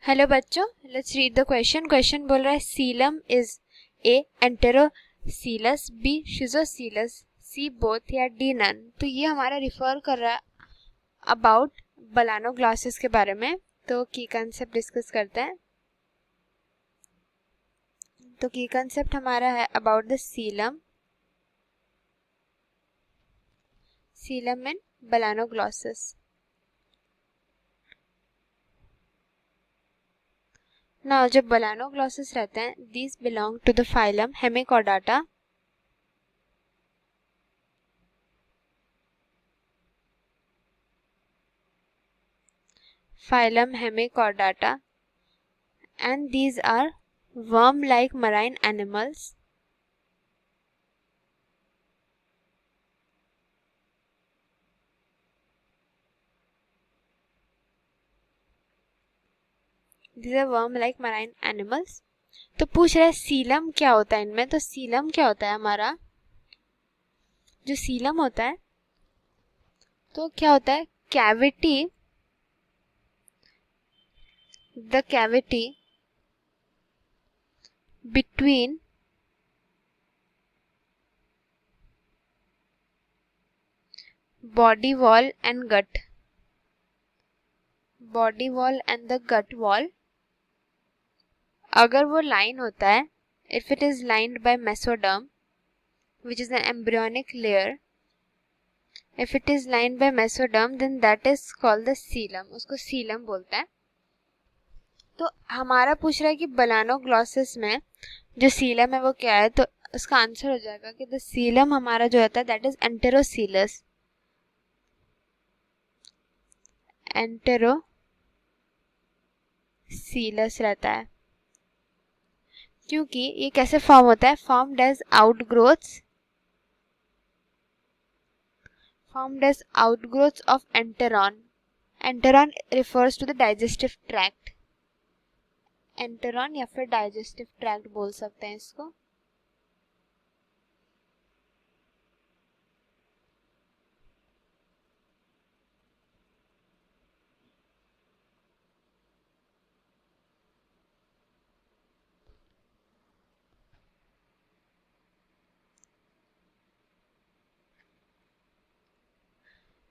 Hello बच्चों, let's read the question. Question बोल रहा है coelom is a enterocoelous, B schizocoelous, C both या डी नन। तो ये हमारा रिफर कर रहा है अबाउट बलानो ग्लासेस के बारे में। तो की कंसेप्ट डिस्कस करते हैं। तो की कंसेप्ट हमारा है about the coelom in Balanoglossus. ना जो बलानो ग्लासेस रहते हैं, these belong to the phylum Hemichordata. Phylum Hemichordata, and these are worm-like marine animals. These are worm-like marine animals. तो पूछ रहा है सीलम क्या होता है इनमें। तो सीलम क्या होता है, हमारा जो सीलम होता है तो क्या होता है, cavity, the cavity between body wall and gut, body wall and the gut wall. अगर वो लाइन होता है, if it is lined by mesoderm which is an embryonic layer, if it is lined by mesoderm then that is called the coelom, उसको सीलम बोलते हैं। तो हमारा पूछ रहा है कि बलानोग्लॉसिस में जो सीलम है वो क्या है। तो उसका आंसर हो जाएगा कि द सीलम हमारा जो होता है दैट इज एंटेरोसीलस, एंटेरोसीलस रहता है। क्योंकि ये कैसे फॉर्म होता है, formed as outgrowths, formed as outgrowths of enteron. Enteron refers to the digestive tract. एंटेरॉन या फिर डाइजेस्टिव ट्रैक्ट बोल सकते हैं इसको।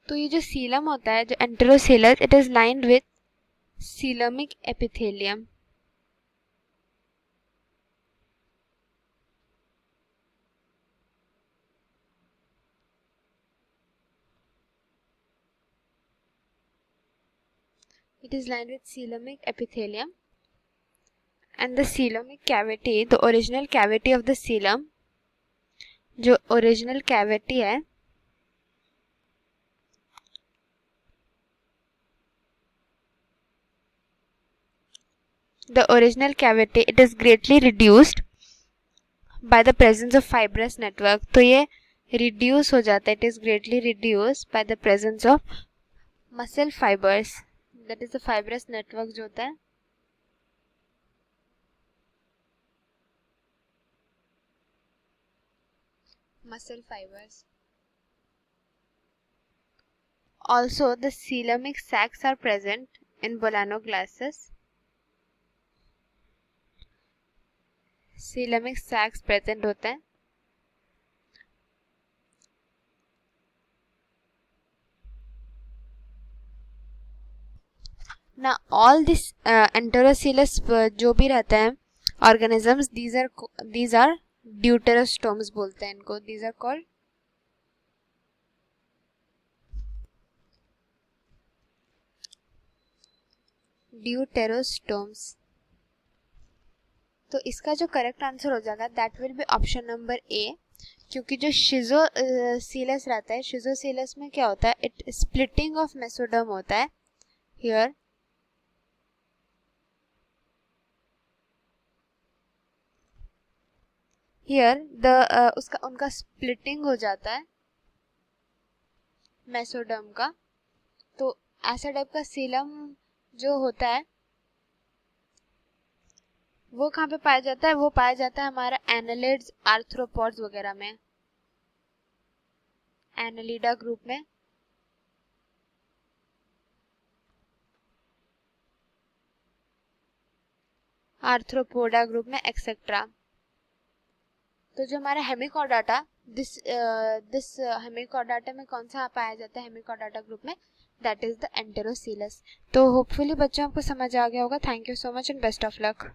तो ये जो सीलम होता है, जो enterocoelous, it is lined with coelomic epithelium. It is lined with coelomic epithelium, and the coelomic cavity, the original cavity of the coelom, जो original cavity है, the original cavity, it is greatly reduced by the presence of fibrous network. तो ये reduce हो जाता है, it is greatly reduced by the presence of muscle fibers, that is the fibrous network जो होता है। muscle fibers. Also, the coelomic sacs are present in bolanoglasses. coelomic sacs present होते हैं। Now, all this enterocoelous जो भी रहते हैं organisms, these are deuterostomes बोलते हैं इनको। These are called deuterostomes। तो इसका जो करेक्ट आंसर हो जाएगा that will be option number A. क्योंकि जो शिजोसीलस रहता है, शिजोसीलस में क्या होता है, इट स्प्लिटिंग ऑफ मेसोडर्म होता है। हियर द उनका स्प्लिटिंग हो जाता है मेसोडर्म का। तो ऐसा टाइप का सीलम जो होता है वो कहाँ पे पाया जाता है, वो पाया जाता है हमारा एनालिड्स, आर्थ्रोपॉड्स वगैरह में, एनालिडा ग्रुप में। आर्थ्रोपोडा ग्रुप में एक्सेट्रा। तो जो हमारा हेमिकॉर्डाटा, दिस हेमिकॉर्डाटा में कौन सा पाया जाता है हेमिकॉर्डाटा ग्रुप में, दैट इज द एंटेरोसीलस। तो होपफुली बच्चों आपको समझ आ गया होगा। Thank you so much and best of luck.